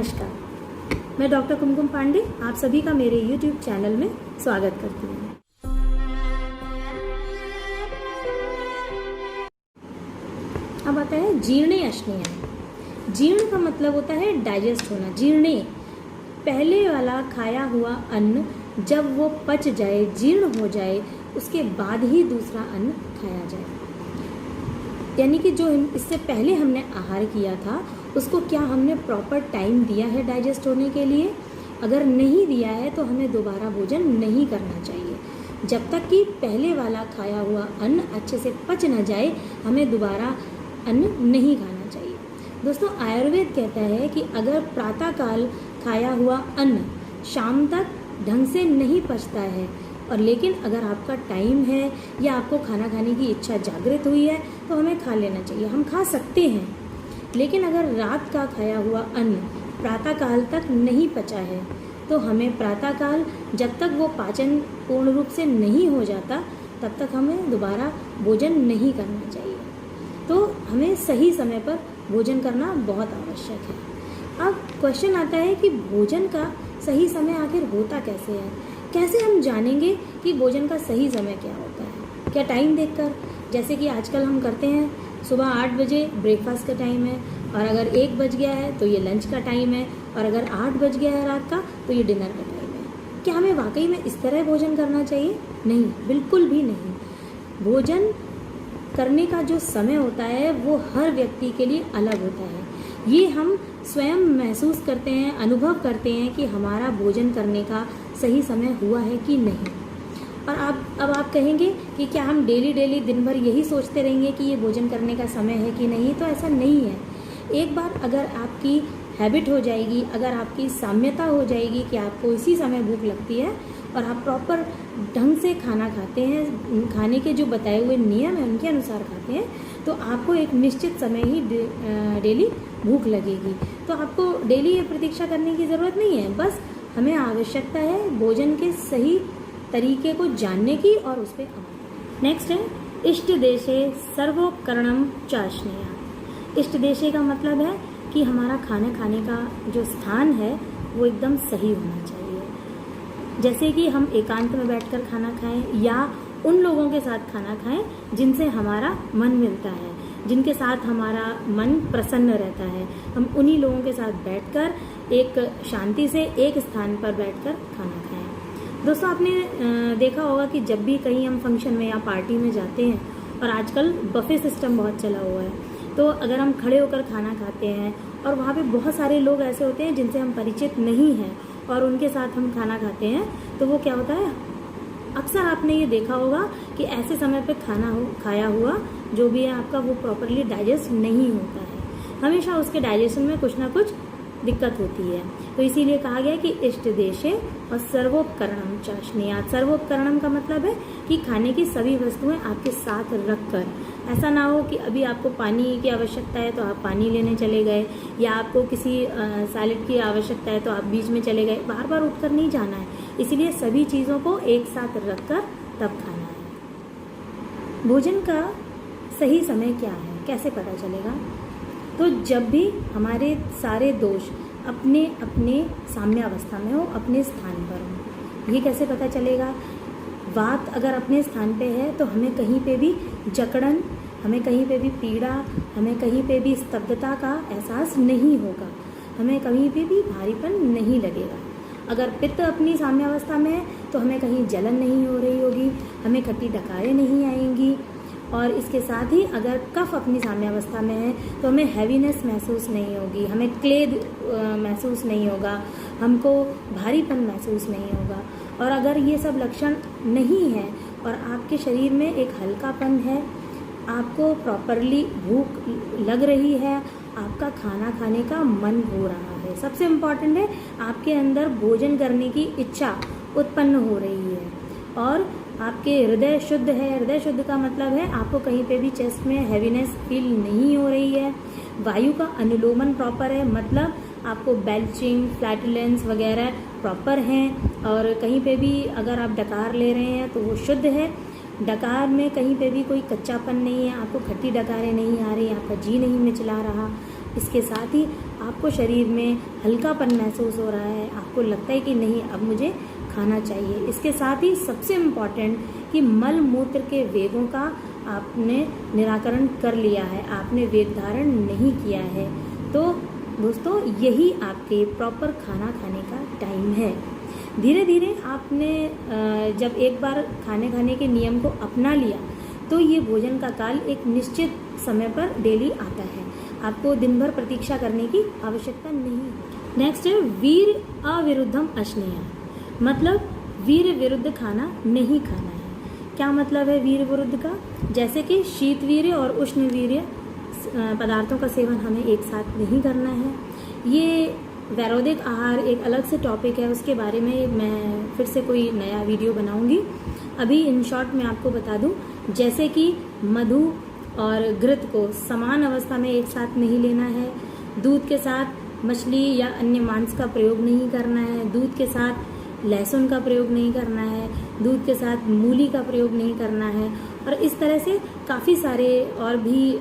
नमस्कार, मैं डॉक्टर कुमकुम पांडे आप सभी का मेरे YouTube चैनल में स्वागत करती हूँ। अब आता है जीर्णे अश्नीय। जीर्ण का मतलब होता है डाइजेस्ट होना। जीर्णे पहले वाला खाया हुआ अन्न जब वो पच जाए, जीर्ण हो जाए, उसके बाद ही दूसरा अन्न खाया जाए। यानी कि जो इससे पहले हमने आहार किया था उसको क्या हमने प्रॉपर टाइम दिया है डाइजेस्ट होने के लिए? अगर नहीं दिया है तो हमें दोबारा भोजन नहीं करना चाहिए। जब तक कि पहले वाला खाया हुआ अन्न अच्छे से पच न जाए, हमें दोबारा अन्न नहीं खाना चाहिए। दोस्तों, आयुर्वेद कहता है कि अगर प्रातःकाल खाया हुआ अन्न शाम तक ढंग से नहीं पचता है, और लेकिन अगर आपका टाइम है या आपको खाना खाने की इच्छा जागृत हुई है तो हमें खा लेना चाहिए। हम खा सकते हैं, लेकिन अगर रात का खाया हुआ अन्न प्रातःकाल तक नहीं पचा है तो हमें प्रातःकाल जब तक वो पाचन पूर्ण रूप से नहीं हो जाता तब तक हमें दोबारा भोजन नहीं करना चाहिए। तो हमें सही समय पर भोजन करना बहुत आवश्यक है। अब क्वेश्चन आता है कि भोजन का सही समय आखिर होता कैसे है? कैसे हम जानेंगे कि भोजन का सही समय क्या होता है? क्या टाइम देखकर? जैसे कि आजकल हम करते हैं, सुबह 8 बजे ब्रेकफास्ट का टाइम है, और अगर 1 बज गया है तो ये लंच का टाइम है, और अगर 8 बज गया है रात का तो ये डिनर का टाइम है। क्या हमें वाकई में इस तरह भोजन करना चाहिए? नहीं, बिल्कुल भी नहीं। भोजन करने का जो समय होता है वो हर व्यक्ति के लिए अलग होता है। ये हम स्वयं महसूस करते हैं, अनुभव करते हैं कि हमारा भोजन करने का सही समय हुआ है कि नहीं। और अब आप कहेंगे कि क्या हम डेली दिन भर यही सोचते रहेंगे कि ये भोजन करने का समय है कि नहीं? तो ऐसा नहीं है। एक बार अगर आपकी हैबिट हो जाएगी, अगर आपकी साम्यता हो जाएगी कि आपको इसी समय भूख लगती है और आप प्रॉपर ढंग से खाना खाते हैं, खाने के जो बताए हुए नियम हैं उनके अनुसार खाते हैं, तो आपको एक निश्चित समय ही डेली भूख लगेगी। तो आपको डेली ये प्रतीक्षा करने की ज़रूरत नहीं है। बस हमें आवश्यकता है भोजन के सही तरीके को जानने की और उस पर अमल। नेक्स्ट है इष्ट देशे सर्वोपकरणम चाशनीय। इष्ट देशे का मतलब है कि हमारा खाना खाने का जो स्थान है वो एकदम सही होना चाहिए। जैसे कि हम एकांत में बैठकर खाना खाएं या उन लोगों के साथ खाना खाएं जिनसे हमारा मन मिलता है, जिनके साथ हमारा मन प्रसन्न रहता है। हम उन्हीं लोगों के साथ बैठकर एक शांति से एक स्थान पर बैठकर खाना खाएं। दोस्तों, आपने देखा होगा कि जब भी कहीं हम फंक्शन में या पार्टी में जाते हैं, और आजकल बफे सिस्टम बहुत चला हुआ है, तो अगर हम खड़े होकर खाना खाते हैं और वहाँ पे बहुत सारे लोग ऐसे होते हैं जिनसे हम परिचित नहीं हैं और उनके साथ हम खाना खाते हैं, तो वो क्या होता है, अक्सर आपने ये देखा होगा कि ऐसे समय पे खाया हुआ जो भी है आपका वो प्रॉपरली डाइजेस्ट नहीं होता है। हमेशा उसके डाइजेशन में कुछ ना कुछ दिक्कत होती है। तो इसीलिए कहा गया कि इष्ट देशे और सर्वोपकरणम चाशनीयात्। सर्वोपकरणम का मतलब है कि खाने की सभी वस्तुएं आपके साथ रखकर। ऐसा ना हो कि अभी आपको पानी की आवश्यकता है तो आप पानी लेने चले गए, या आपको किसी सैलेड की आवश्यकता है तो आप बीच में चले गए। बार बार उठकर नहीं जाना है। इसीलिए सभी चीज़ों को एक साथ रखकर तब खाना है। भोजन का सही समय क्या है, कैसे पता चलेगा? तो जब भी हमारे सारे दोष अपने अपने साम्यावस्था में हो, अपने स्थान पर हो। ये कैसे पता चलेगा? वात अगर अपने स्थान पे है तो हमें कहीं पे भी जकड़न, हमें कहीं पे भी पीड़ा, हमें कहीं पे भी स्तब्धता का एहसास नहीं होगा, हमें कहीं पे भी भारीपन नहीं लगेगा। अगर पित्त अपनी साम्यावस्था में है तो हमें कहीं जलन नहीं हो रही होगी, हमें खट्टी डकारें नहीं आएंगी, और इसके साथ ही अगर कफ अपनी साम्यावस्था में है तो हमें हैवीनेस महसूस नहीं होगी, हमें क्लेद महसूस नहीं होगा, हमको भारीपन महसूस नहीं होगा। और अगर ये सब लक्षण नहीं है और आपके शरीर में एक हल्कापन है, आपको प्रॉपरली भूख लग रही है, आपका खाना खाने का मन हो रहा है, सबसे इम्पॉर्टेंट है आपके अंदर भोजन करने की इच्छा उत्पन्न हो रही है, और आपके हृदय शुद्ध है। हृदय शुद्ध का मतलब है आपको कहीं पे भी चेस्ट में हैवीनेस फील नहीं हो रही है, वायु का अनुलोमन प्रॉपर है, मतलब आपको बेल्चिंग, फ्लैटुलेंस वगैरह प्रॉपर हैं, और कहीं पे भी अगर आप डकार ले रहे हैं तो वो शुद्ध है। डकार में कहीं पे भी कोई कच्चापन नहीं है, आपको खट्टी डकारें नहीं आ रही, आपका जी नहीं मिचला रहा। इसके साथ ही आपको शरीर में हल्कापन महसूस हो रहा है, आपको लगता है कि नहीं अब मुझे खाना चाहिए। इसके साथ ही सबसे इम्पॉर्टेंट कि मल मूत्र के वेगों का आपने निराकरण कर लिया है, आपने वेग धारण नहीं किया है। तो दोस्तों यही आपके प्रॉपर खाना खाने का टाइम है। धीरे धीरे आपने जब एक बार खाने के नियम को अपना लिया तो ये भोजन का काल एक निश्चित समय पर डेली आता है, आपको दिन भर प्रतीक्षा करने की आवश्यकता नहीं है। नेक्स्ट है वीर अविरुद्धम अश्नेय, मतलब वीर विरुद्ध खाना नहीं खाना है। क्या मतलब है वीर विरुद्ध का? जैसे कि शीत वीर्य और उष्ण वीर्य पदार्थों का सेवन हमें एक साथ नहीं करना है। ये वैरोधिक आहार एक अलग से टॉपिक है, उसके बारे में मैं फिर से कोई नया वीडियो बनाऊंगी। अभी इन शॉर्ट में आपको बता दूं, जैसे कि मधु और घृत को समान अवस्था में एक साथ नहीं लेना है, दूध के साथ मछली या अन्य मांस का प्रयोग नहीं करना है, दूध के साथ लहसुन का प्रयोग नहीं करना है, दूध के साथ मूली का प्रयोग नहीं करना है, और इस तरह से काफ़ी सारे और भी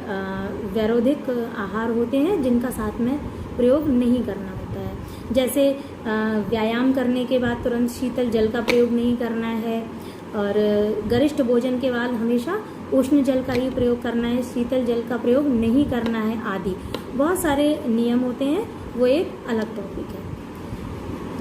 वैरोधिक आहार होते हैं जिनका साथ में प्रयोग नहीं करना होता है। जैसे व्यायाम करने के बाद तुरंत शीतल जल का प्रयोग नहीं करना है, और गरिष्ठ भोजन के बाद हमेशा उष्ण जल का ही प्रयोग करना है, शीतल जल का प्रयोग नहीं करना है आदि बहुत सारे नियम होते हैं, वो एक अलग टॉपिक है।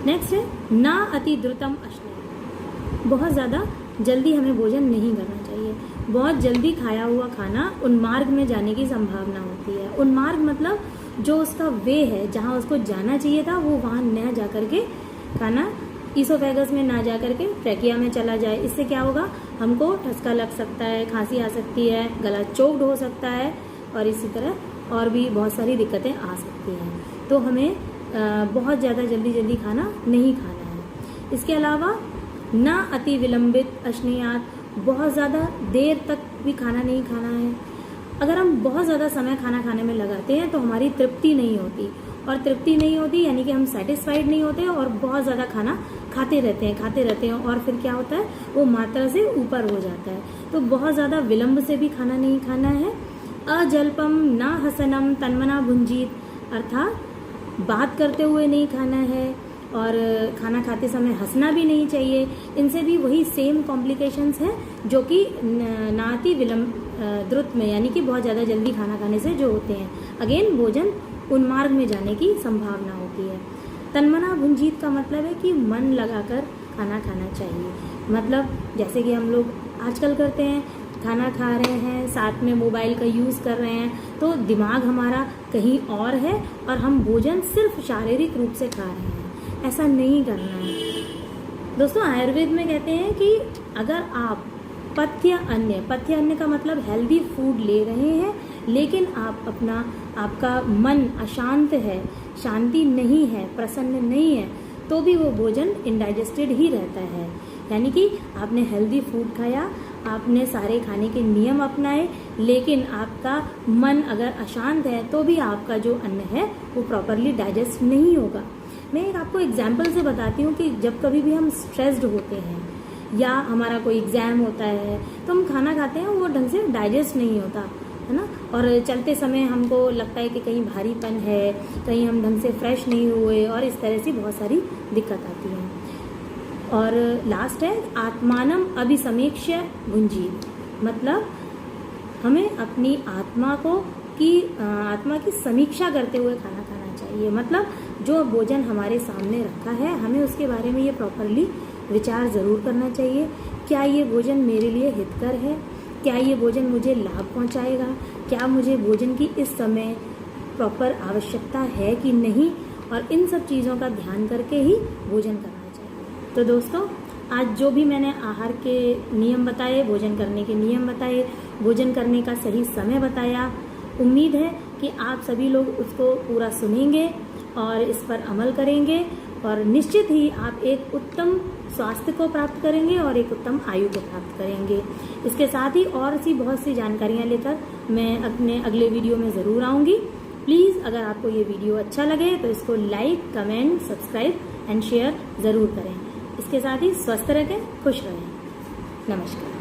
नेक्स्ट है ना अति द्रुतम अश्नेय, बहुत ज़्यादा जल्दी हमें भोजन नहीं करना चाहिए। बहुत जल्दी खाया हुआ खाना उन्मार्ग में जाने की संभावना होती है। उन्मार्ग मतलब जो उसका वे है, जहाँ उसको जाना चाहिए था वो वहाँ न जा करके खाना ईसोफेगस में ना जा करके ट्रैकिया में चला जाए। इससे क्या होगा, हमको ठसका लग सकता है, खांसी आ सकती है, गला चोक्ड हो सकता है, और इसी तरह और भी बहुत सारी दिक्कतें आ सकती हैं। तो हमें बहुत ज़्यादा जल्दी खाना नहीं खाना है। इसके अलावा ना अति विलंबित अश्नीयात, बहुत ज़्यादा देर तक भी खाना नहीं खाना है। अगर हम बहुत ज़्यादा समय खाना खाने में लगाते हैं तो हमारी तृप्ति नहीं होती, और तृप्ति नहीं होती यानी कि हम सेटिस्फाइड नहीं होते और बहुत ज़्यादा खाना खाते रहते हैं, और फिर क्या होता है वो मात्रा से ऊपर हो जाता है। तो बहुत ज़्यादा विलंब से भी खाना नहीं खाना है। अजल्पम ना हसनम तन्मना भुंजीत, अर्थात बात करते हुए नहीं खाना है, और खाना खाते समय हंसना भी नहीं चाहिए। इनसे भी वही सेम कॉम्प्लिकेशंस हैं जो कि नाति विलंब द्रुत में यानी कि बहुत ज़्यादा जल्दी खाना खाने से जो होते हैं। अगेन भोजन उन्मार्ग में जाने की संभावना होती है। तन्मना भुंजीत का मतलब है कि मन लगाकर खाना खाना चाहिए। मतलब जैसे कि हम लोग आजकल करते हैं, खाना खा रहे हैं, साथ में मोबाइल का यूज़ कर रहे हैं, तो दिमाग हमारा कहीं और है और हम भोजन सिर्फ शारीरिक रूप से खा रहे हैं। ऐसा नहीं करना है दोस्तों। आयुर्वेद में कहते हैं कि अगर आप पथ्य अन्न का मतलब हेल्दी फूड ले रहे हैं, लेकिन आपका मन अशांत है, शांति नहीं है, प्रसन्न नहीं है, तो भी वो भोजन इनडाइजेस्टेड ही रहता है। यानी कि आपने हेल्दी फूड खाया, आपने सारे खाने के नियम अपनाए, लेकिन आपका मन अगर अशांत है तो भी आपका जो अन्न है वो प्रॉपरली डाइजेस्ट नहीं होगा। मैं एक आपको एग्जाम्पल से बताती हूँ कि जब कभी भी हम स्ट्रेस्ड होते हैं या हमारा कोई एग्ज़ाम होता है तो हम खाना खाते हैं, वो ढंग से डाइजेस्ट नहीं होता है ना, और चलते समय हमको लगता है कि कहीं भारीपन है, कहीं हम ढंग से फ्रेश नहीं हुए, और इस तरह से बहुत सारी दिक्कत आती है। और लास्ट है आत्मानम अभिसमीक्ष्य भुंजीत, मतलब हमें अपनी आत्मा की समीक्षा करते हुए खाना खाना चाहिए। मतलब जो भोजन हमारे सामने रखा है हमें उसके बारे में ये प्रॉपरली विचार ज़रूर करना चाहिए। क्या ये भोजन मेरे लिए हितकर है? क्या ये भोजन मुझे लाभ पहुंचाएगा? क्या मुझे भोजन की इस समय प्रॉपर आवश्यकता है कि नहीं? और इन सब चीज़ों का ध्यान करके ही भोजन करना चाहिए। तो दोस्तों, आज जो भी मैंने आहार के नियम बताए, भोजन करने के नियम बताए, भोजन करने का सही समय बताया, उम्मीद है कि आप सभी लोग उसको पूरा सुनेंगे और इस पर अमल करेंगे, और निश्चित ही आप एक उत्तम स्वास्थ्य को प्राप्त करेंगे और एक उत्तम आयु को प्राप्त करेंगे। इसके साथ ही और सी बहुत सी जानकारियाँ लेकर मैं अपने अगले वीडियो में ज़रूर आऊँगी। प्लीज़ अगर आपको ये वीडियो अच्छा लगे तो इसको like, comment, subscribe and share ज़रूर करें। इसके साथ ही स्वस्थ रहें, खुश रहें। नमस्कार।